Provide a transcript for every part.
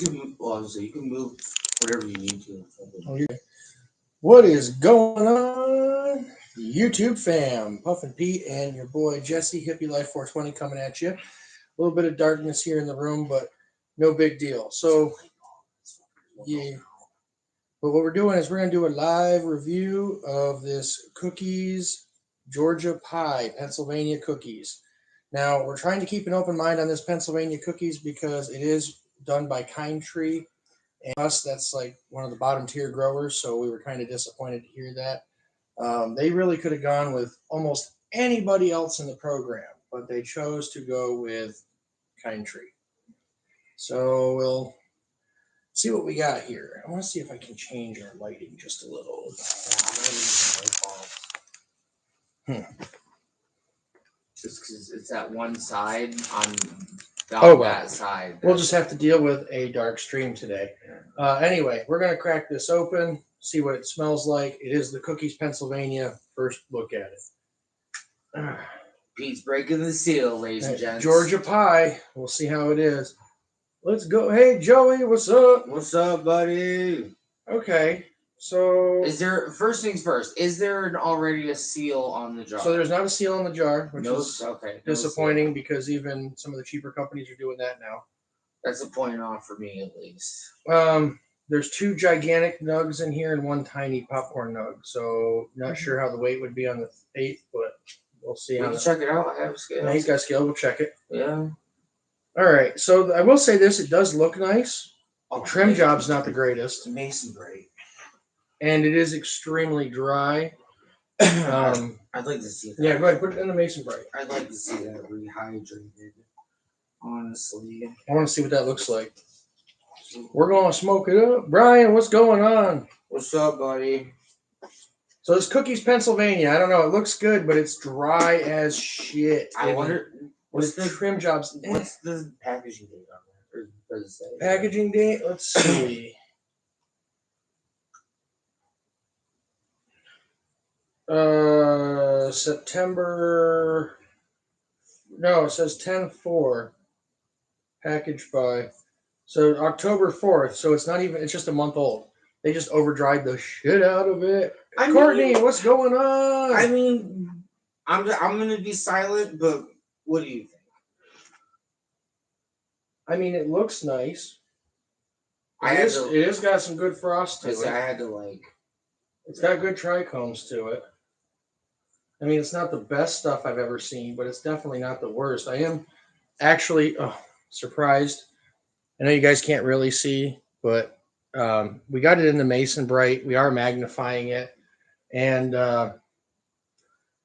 can. Well, so you can move whatever you need to. What is going on, YouTube fam? Puff and Pete and your boy Jesse, Hippie Life 420 coming at you. A little bit of darkness here in the room, but no big deal. So, yeah. But what we're doing is we're going to do a live review of this Cookies Georgia Pie, Pennsylvania cookies. Now, we're trying to keep an open mind on this Pennsylvania cookies because it is done by Kind Tree. And us, that's like one of the bottom tier growers, so we were kind of disappointed to hear that. They really could have gone with almost anybody else in the program, but they chose to go with Kind Tree. So we'll see what we got here. I want to see if I can change our lighting just a little. Just because it's at one side on that side. We'll just have to deal with a dark stream today. Anyway, we're going to crack this open, see what it smells like. It is the Cookies Pennsylvania. First look at it. Pete's breaking the seal, ladies and gents. Georgia Pie. We'll see how it is. Let's go. Hey, Joey, what's up? What's up, buddy? Okay, so... First things first, is there already a seal on the jar? So there's not a seal on the jar, which is disappointing no because even some of the cheaper companies are doing that now. That's a point off for me, at least. There's 2 gigantic nugs in here and 1 tiny popcorn nug. So not sure how the weight would be on the 8, but we'll see. We can check it out. I have a scale. Yeah, he's got a scale. We'll check it. Yeah. All right. So I will say this: it does look nice. Oh, trim job's not the greatest. Masonry. And it is extremely dry. I'd like to see that. Yeah, go ahead. Put it in the Mason Bright. I'd like to see that rehydrated. Honestly, I want to see what that looks like. We're gonna smoke it up. Brian, what's going on? What's up, buddy? So this Cookies Pennsylvania. I don't know. It looks good, but it's dry as shit. I wonder what's the trim jobs. What's the packaging date on there? Or does it say? Packaging date. Let's see. September. No, it says 10/4. Packaged by. So October 4th. So it's not even. It's just a month old. They just over dried the shit out of it. Courtney, what's going on? I mean, I'm gonna be silent, but what do you think? I mean, it looks nice. It has got some good frost to it. I had to like. It's got good trichomes to it. I mean, it's not the best stuff I've ever seen, but it's definitely not the worst. I am actually surprised. I know you guys can't really see, but we got it in the Mason Bright. We are magnifying it. And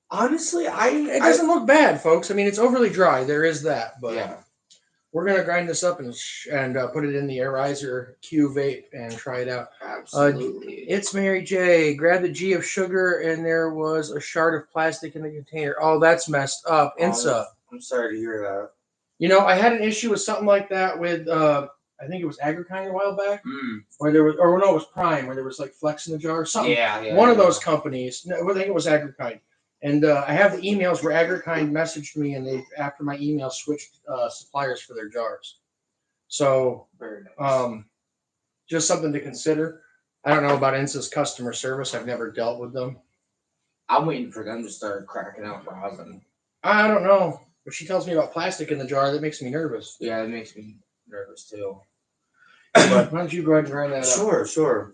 honestly, it doesn't look bad, folks. I mean, it's overly dry. There is that. But yeah. We're going to grind this up and put it in the Airizer Q vape and try it out. Absolutely. It's Mary J. Grab the G of sugar, and there was a shard of plastic in the container. Oh, that's messed up. Insa. I'm sorry to hear that. You know, I had an issue with something like that with, I think it was Agrikind a while back, where there was, or no, it was Prime, where there was like flex in the jar or something. Yeah. One of those companies. No, I think it was Agrikind. And I have the emails where Agrikind messaged me, and they, after my email, switched suppliers for their jars. So, just something to consider. I don't know about Insa's customer service. I've never dealt with them. I'm waiting for them to start cracking out rosin. I don't know. If she tells me about plastic in the jar, that makes me nervous. Yeah, it makes me nervous too. But why don't you go ahead and grind that up? Sure.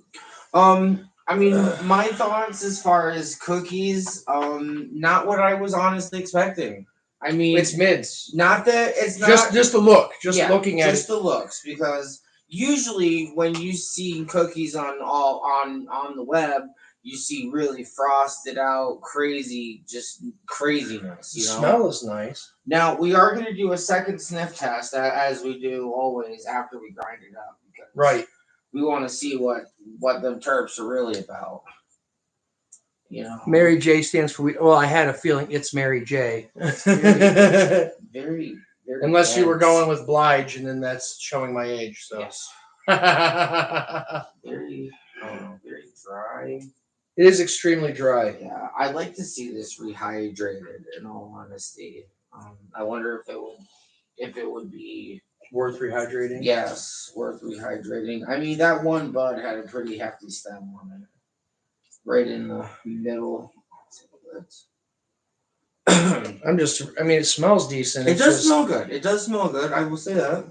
I mean, my thoughts as far as cookies, not what I was honestly expecting. I mean, it's mids. Not that it's not just the look. Looking at just the looks, because usually when you see cookies on the web, you see really frosted out, crazy, just craziness. You know? Smell is nice. Now we are going to do a second sniff test, as we do always after we grind it up. Right. We want to see what them terps are really about. You know, Mary J stands for well. I had a feeling it's Mary J. very, very. Unless you were going with Blige, and then that's showing my age. So yes. Very dry. It is extremely dry. Yeah, I'd like to see this rehydrated. In all honesty, I wonder if it would be Worth rehydrating. Yes, worth rehydrating. I mean, that one bud had a pretty hefty stem on it, right in the middle. I mean, it smells decent. It It's does just, smell good. It does smell good. I will say that.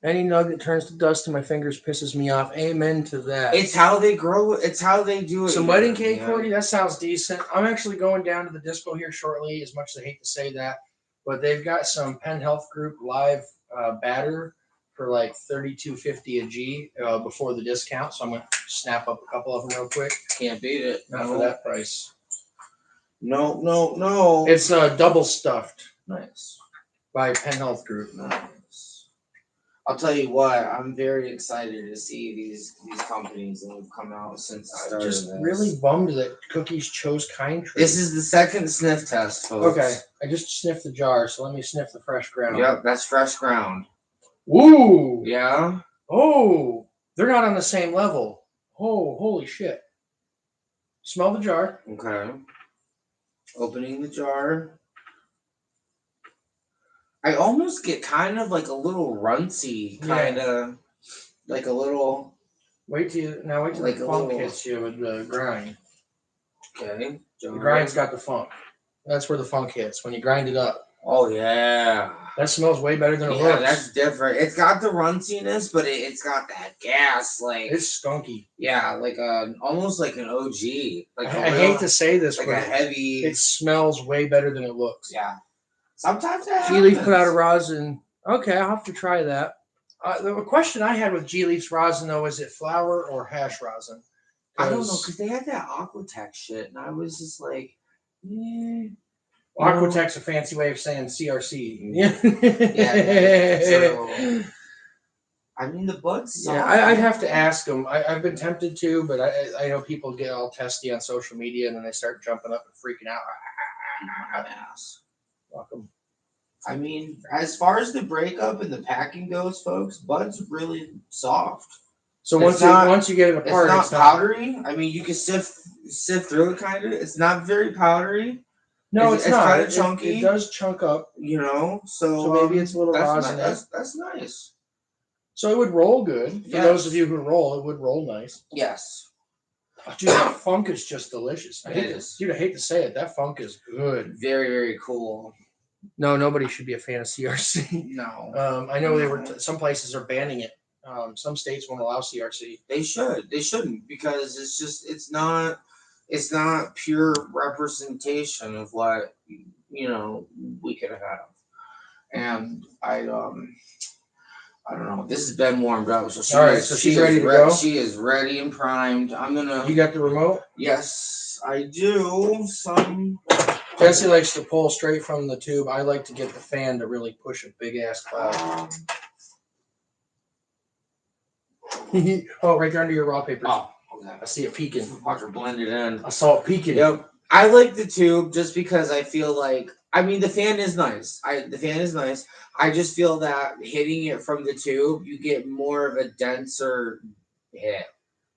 any nug that turns to dust in my fingers pisses me off. Amen to that. It's how they grow. It's how they do it. Some here, wedding cake, yeah. Cordy. That sounds decent. I'm actually going down to the disco here shortly. As much as I hate to say that, but they've got some Penn Health Group live batter for like $32.50 a G before the discount. So I'm gonna snap up a couple of them real quick. Can't beat it. Not for that price. No. It's double stuffed Nice. by Penn Health Group. Nice. I'll tell you what. I'm very excited to see these companies that have come out since the start Just of this. really bummed that Cookies chose Kind Tree. This is the second sniff test, folks. okay. I just sniffed the jar, so let me sniff the fresh ground. Yep, that's fresh ground. Woo! Yeah. Oh, they're not on the same level. Oh, holy shit. Smell the jar. Okay. Opening the jar. I almost get kind of like a little runcy, kind of like a little. Wait till Like the a funk little- hits you with the grind. Okay. The grind's got the funk. That's where the funk hits, when you grind it up. Oh yeah. That smells way better than it Yeah, looks. that's different. It's got the runciness, but it's got that gas, like It's skunky. yeah, like almost like an OG. Like I hate to say this, like but a heavy. it smells way better than it looks. Yeah. Sometimes that G Leaf happens. put out a rosin. Okay, I'll have to try that. The question I had with G Leaf's rosin, though, is it flour or hash rosin? I don't know, because they had that Aquatech shit, and I was just like, Aquatech's a fancy way of saying CRC. Yeah. So, I mean, the buds. Yeah, I'd have to ask them. I've been tempted to, but I know people get all testy on social media and then they start jumping up and freaking out. Ass. Welcome. I mean, as far as the breakup and the packing goes, folks, Bud's really soft. So It's once you get it apart, it's not powdery. I mean, you can sift through it, kind of. It's not very powdery. No, it's not. Kind of chunky. It does chunk up. You know, so maybe it's a little rosin. That's nice. So it would roll good. For Yes. those of you who roll, it would roll nice. Yes. Oh, dude, that funk is just delicious. I hate to say it. That funk is good. Very, very cool. No, nobody should be a fan of CRC. No. I know they were. Some places are banning it. Some states won't allow CRC. They should. They shouldn't, because it's not pure representation of what we could have. And I don't know. This has been warmed up, so she's ready to go. She is ready and primed. You got the remote? Yes, I do. Jesse likes to pull straight from the tube. I like to get the fan to really push a big ass cloud. Oh, right there under your raw papers. Oh, okay. I see it peeking. Watch her blend it in. I saw it peeking. Yep. I like the tube just because I feel like, I mean, the fan is nice. The fan is nice. I just feel that hitting it from the tube, you get more of a denser hit.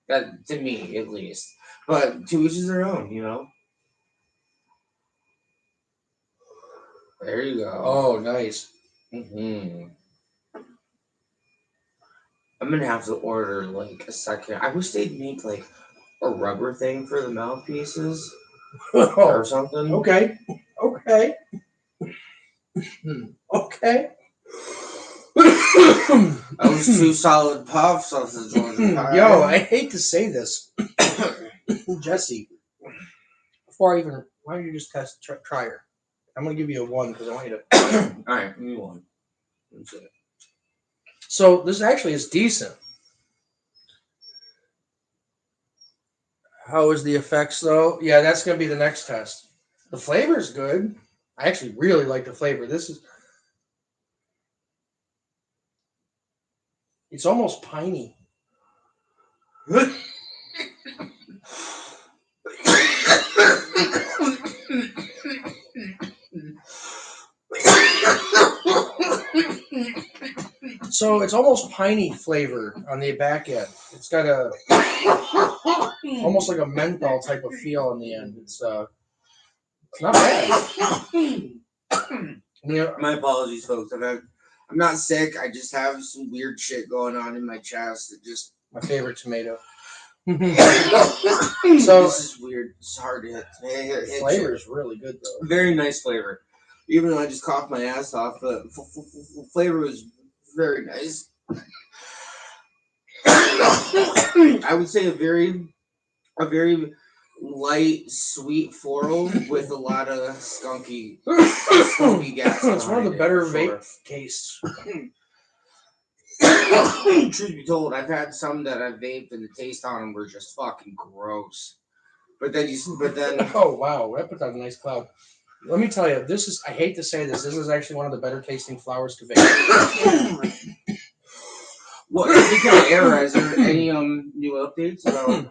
That, to me, at least. But to each is their own, There you go. Oh, nice. Mm-hmm. I'm gonna have to order like a second. I wish they'd make like a rubber thing for the mouthpieces or something. Okay. Those two solid puffs off the Georgia pie. Yo, I hate to say this, Jesse. Why don't you just try her? I'm gonna give you a 1 because I want you to. All right, give me 1. That's it. So this actually is decent. How is the effects though? Yeah, that's gonna be the next test. The flavor is good. I actually really like the flavor. It's almost piney. So it's almost piney flavor on the back end. It's got almost like a menthol type of feel in the end. It's not bad. My apologies, folks. I'm I'm not sick. I just have some weird shit going on in my chest. That just My favorite tomato. so this is weird. It's hard to hit. The flavor is really good though. Very nice flavor. Even though I just coughed my ass off, but flavor was very nice. I would say a very light, sweet floral with a lot of skunky gas. It's one of the behind it, better for sure. vape tastes. Truth be told, I've had some that I vaped and the taste on them were just fucking gross. But then Oh wow, that puts out a nice cloud. Let me tell you, this is, I hate to say this is actually one of the better tasting flowers to vape. Well, speaking of era, is there any new updates about?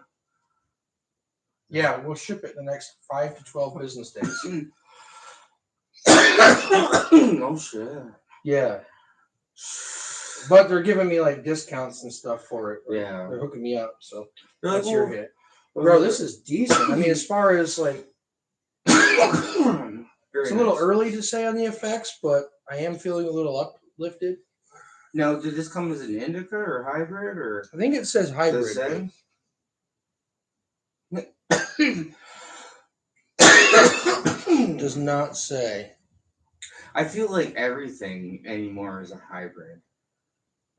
Yeah, we'll ship it in the next 5 to 12 business days. No shit. Yeah. But they're giving me like discounts and stuff for it. Yeah. They're hooking me up, so They're that's like, your hit. Bro, this is decent. I mean, as far as like, it's a little early to say on the effects, but I am feeling a little uplifted. Now, did this come as an indica or hybrid or? I think it says hybrid. Does it Does not say. I feel like everything anymore is a hybrid.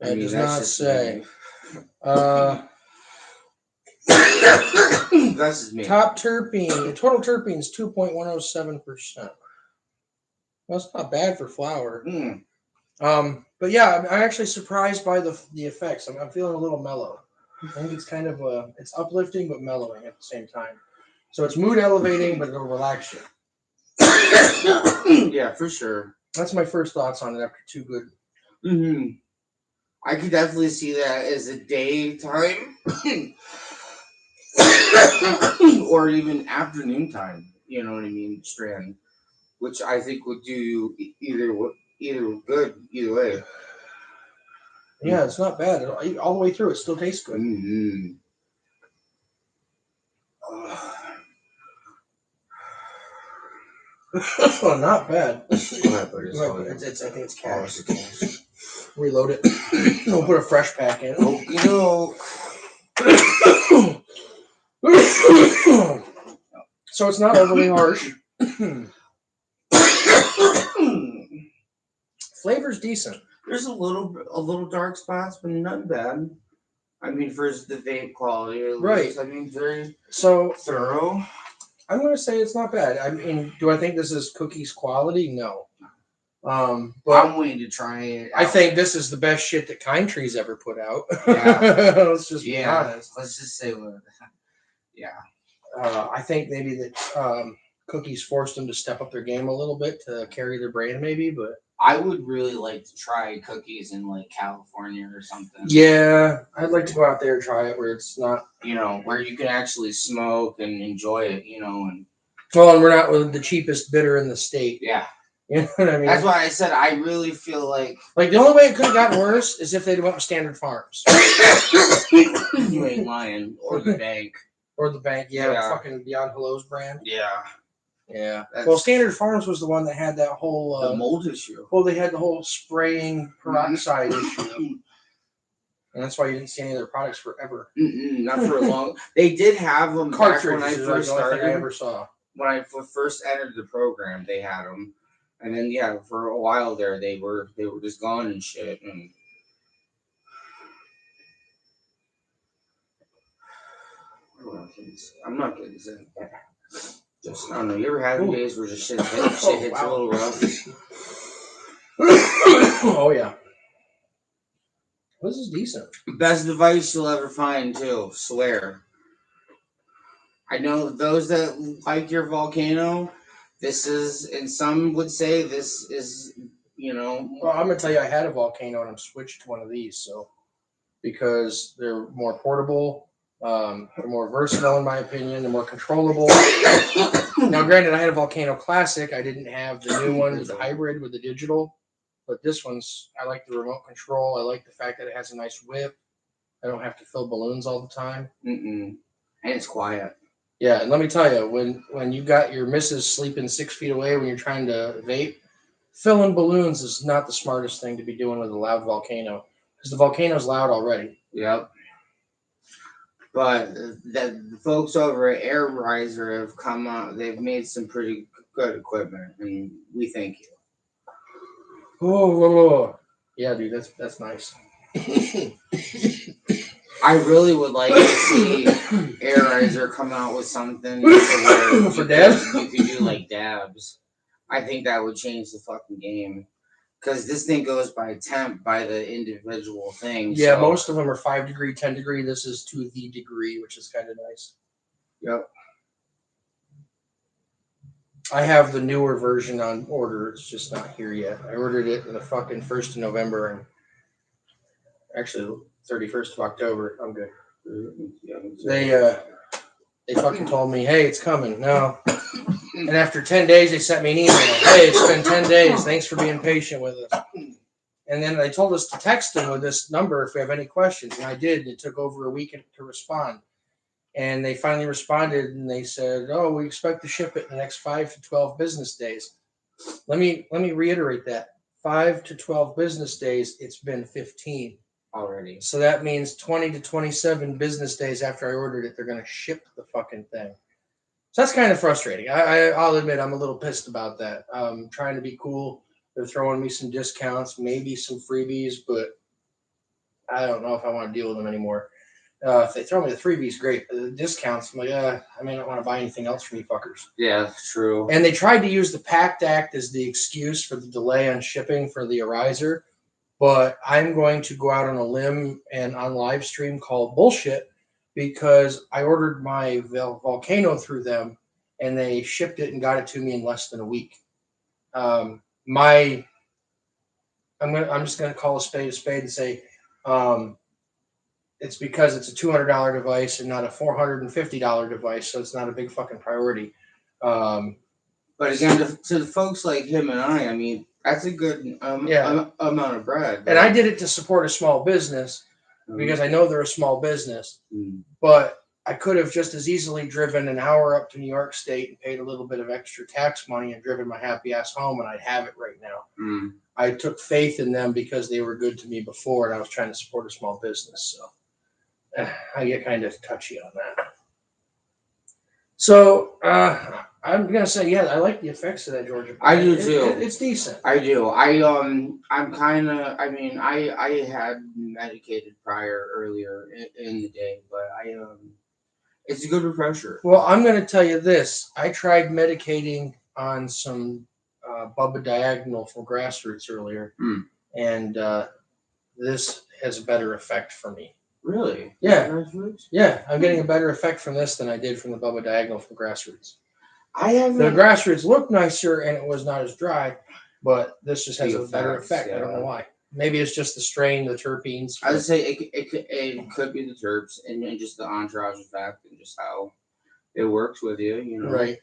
It does not say. That's just me. Top terpene. The total terpene is 2.107%. That's not bad for flower. But yeah, I'm actually surprised by the effects. I'm feeling a little mellow. I think it's kind of it's uplifting but mellowing at the same time. So it's mood elevating, but it'll relax you. Yeah, for sure. That's my first thoughts on it after two good. I could definitely see that as a daytime or even afternoon time. You know what I mean? Strand, which I think would do either good either way. Yeah, it's not bad. All the way through, it still tastes good. Not bad. I think it's cash. Reload it. We'll put a fresh pack in. So it's not overly harsh. Flavor's decent. There's a little dark spots, but none bad. I mean, for the vape quality, right? I mean, very thorough. I'm going to say it's not bad. I mean, do I think this is Cookies quality? No. But I'm waiting to try it. I think this is the best shit that Kind Tree's ever put out. Yeah. Let's just be honest. Let's just say, yeah. I think maybe that Cookies forced them to step up their game a little bit to carry their brand, maybe. But I would really like to try Cookies in like California or something. Yeah, I'd like to go out there and try it where it's not, where you can actually smoke and enjoy it, and we're not with the cheapest bitter in the state. Yeah. You know what I mean? That's why I said I really feel like the only way it could have gotten worse is if they'd went with Standard Farms. You ain't lying. Or the bank. Or the bank, yeah. Fucking Beyond Hello's brand. Yeah. Yeah. Well, Standard Farms was the one that had that whole the mold issue. Well, they had the whole spraying peroxide issue. And that's why you didn't see any of their products forever. Not for a long. They did have them cartridges. When I first started. I ever saw. When I first entered the program, they had them, and then for a while there, they were just gone and shit. And I'm not getting sick. Just I don't know. You ever had days where just shit hits a little rough? Oh yeah. This is decent. Best device you'll ever find, too. Swear. I know those that like your Volcano, this is, and some would say this is, Well, I'm going to tell you, I had a Volcano and I'm switched to one of these, so, because they're more portable, they're more versatile in my opinion, they're more controllable. Now, granted, I had a Volcano Classic. I didn't have the new one with the hybrid with the digital. But this one's, I like the remote control. I like the fact that it has a nice whip. I don't have to fill balloons all the time. And it's quiet. Yeah, and let me tell you, when you got your missus sleeping 6 feet away when you're trying to vape, filling balloons is not the smartest thing to be doing with a loud volcano because the volcano's loud already. Yep. But the folks over at Air Riser have come out. They've made some pretty good equipment, and we thank you. Oh, yeah, dude, that's nice. I really would like to see Air Riser come out with something where For dabs? you could do like dabs. I think that would change the fucking game. Because this thing goes by temp by the individual thing. Yeah, so. most of them are 5 degree, 10 degree. This is to the degree, which is kind of nice. Yep. I have the newer version on order. It's just not here yet. I ordered it on the fucking 1st of November and actually 31st of October. I'm good. They fucking told me, hey, it's coming. No. And after 10 days, they sent me an email. Hey, it's been 10 days. Thanks for being patient with us. And then they told us to text them with this number if we have any questions. And I did. And it took over a week to respond. And they finally responded and they said, oh, we expect to ship it in the next 5 to 12 business days. Let me reiterate that. 5 to 12 business days, it's been 15 already. So that means 20 to 27 business days after I ordered it, they're going to ship the fucking thing. So that's kind of frustrating. I'll admit I'm a little pissed about that. Trying to be cool. They're throwing me some discounts, maybe some freebies, but I don't know if I want to deal with them anymore. If they throw me the freebies, great. The discounts, I'm like, I may not want to buy anything else from you fuckers. Yeah, true. And they tried to use the PACT Act as the excuse for the delay on shipping for the Arizer, but I'm going to go out on a limb and on live stream call bullshit because I ordered my Volcano through them and they shipped it and got it to me in less than a week. I'm just gonna call a spade and say it's because it's a $200 device and not a $450 device, so it's not a big fucking priority. But again, to the folks like him and I mean, that's a good amount of bread. And I did it to support a small business because I know they're a small business. But I could have just as easily driven an hour up to New York State and paid a little bit of extra tax money and driven my happy ass home, and I'd have it right now. I took faith in them because they were good to me before, and I was trying to support a small business. So I get kind of touchy on that. So I'm gonna say, yeah, I like the effects of that Georgia. I do too. It's decent. I do. I'm kind of. I mean, I had medicated earlier in the day, but it's a good refresher. Well, I'm gonna tell you this. I tried medicating on some Bubba Diagonal from Grassroots earlier, and this has a better effect for me. Really? Yeah. Yeah, I'm getting a better effect from this than I did from the Bubba Diagonal from Grassroots. The Grassroots looked nicer and it was not as dry, but this just has a better effect. Yeah. I don't know why. Maybe it's just the strain, the terpenes. I would say it could be the terps and just the entourage effect and just how it works with you, you know. Right.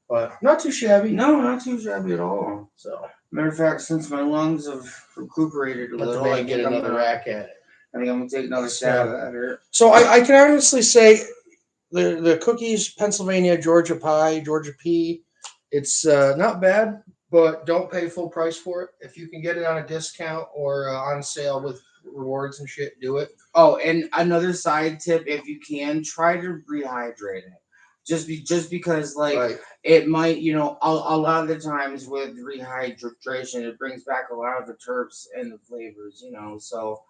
But not too shabby. No, not too shabby at all. So, matter of fact, since my lungs have recuperated a little, I get another rack at it. I think I'm gonna take another stab at it. So I can honestly say the cookies, Pennsylvania, Georgia pie, Georgia pea, it's not bad, but don't pay full price for it. If you can get it on a discount or on sale with rewards and shit, do it. Oh, and another side tip, if you can, try to rehydrate it. Just because, like, it might, you know, a lot of the times with rehydration, it brings back a lot of the terps and the flavors, you know, so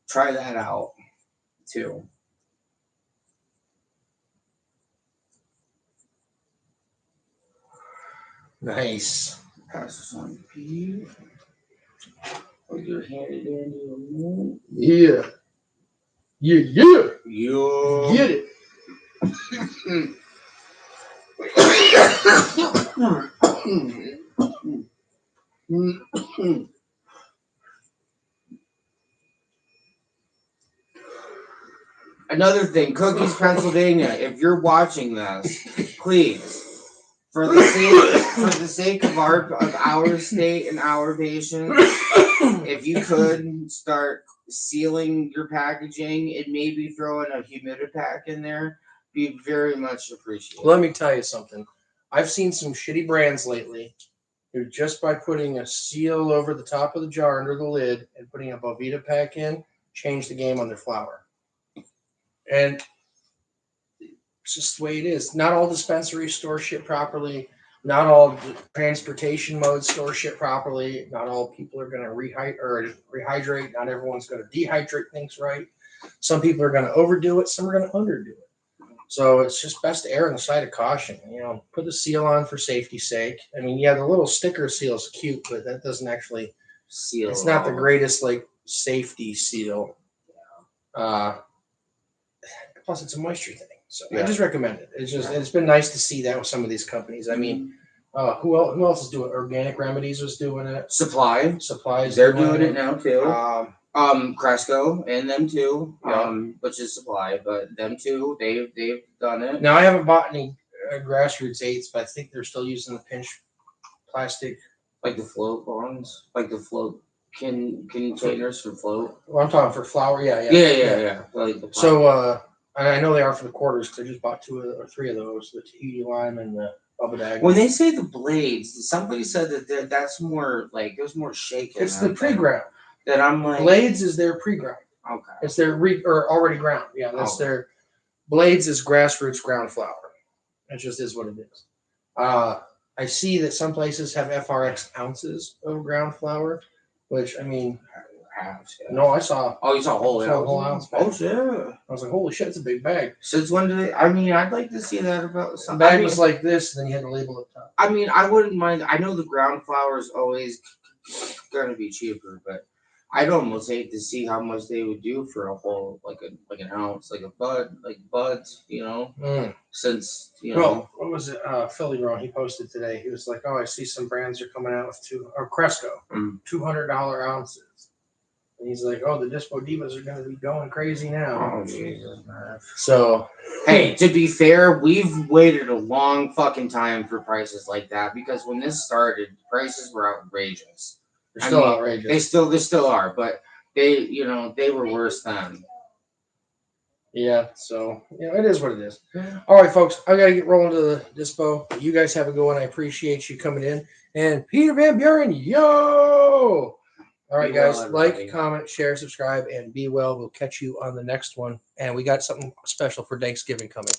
try that out, too. Nice. Pass this on to Pete. Or you hand it in to Yeah. Yeah. You Get it. Another thing, Cookies, Pennsylvania. If you're watching this, please, for the sake of our state and our patients, if you could start sealing your packaging and maybe throw in a humidipack in there, be very much appreciated. Let me tell you something. I've seen some shitty brands lately just by putting a seal over the top of the jar under the lid and putting a Belvita pack in, changed the game on their flour. And it's just the way it is. Not all dispensaries store shit properly. Not all transportation modes store shit properly. Not all people are going to rehydrate. Not everyone's going to dehydrate things right. Some people are going to overdo it. Some are going to underdo it. So it's just best to err on the side of caution. Put the seal on for safety's sake. I mean, yeah, the little sticker seal is cute, but that doesn't actually seal. It's not the greatest safety seal. Plus, it's a moisture thing. So I just recommend it. It's been nice to see that with some of these companies. I mean, who else is doing it? Organic Remedies was doing it. Supplies. They're doing it now too. Cresco and them too. Which is Supply, but them too. They've done it. Now I haven't bought any Grassroots 8s, but I think they're still using the pinch plastic, like the float ones, like the float containers for float. Well, I'm talking for flour. Yeah. Like the so. And I know they are for the quarters because I just bought 2 or 3 of those, the Tahiti lime and the Bubba Dag. When they say the blades, somebody said that that's more there's more shake. It's the pre-ground. That I'm like blades is their pre-ground. Okay. It's their already ground. Yeah, that's their blades is Grassroots ground flour. It just is what it is. I see that some places have FRX ounces of ground flour, which I mean. No, I saw. Oh, you saw a whole ounce bag. Oh shit! I was like, holy shit, it's a big bag. Since when did they? I mean, I'd like to see that about something. The bag was like this, and then you had the label up top. I mean, I wouldn't mind. I know the ground flour is always going to be cheaper, but I'd almost hate to see how much they would do for a whole like an ounce, like buds, Since Well, what was it? Philly Ron, he posted today. He was like, "Oh, I see some brands are coming out with Cresco, $200 ounces." And he's like, "Oh, the Dispo Divas are going to be going crazy now." Oh, Jesus, man. So, hey, to be fair, we've waited a long fucking time for prices like that because when this started, prices were outrageous. They're still outrageous. They still are, but they were worse then. Yeah, so it is what it is. All right, folks, I gotta get rolling to the Dispo. You guys have a good one. I appreciate you coming in. And Peter Van Buren, yo! All right, guys, like, comment, share, subscribe, and be well. We'll catch you on the next one. And we got something special for Thanksgiving coming.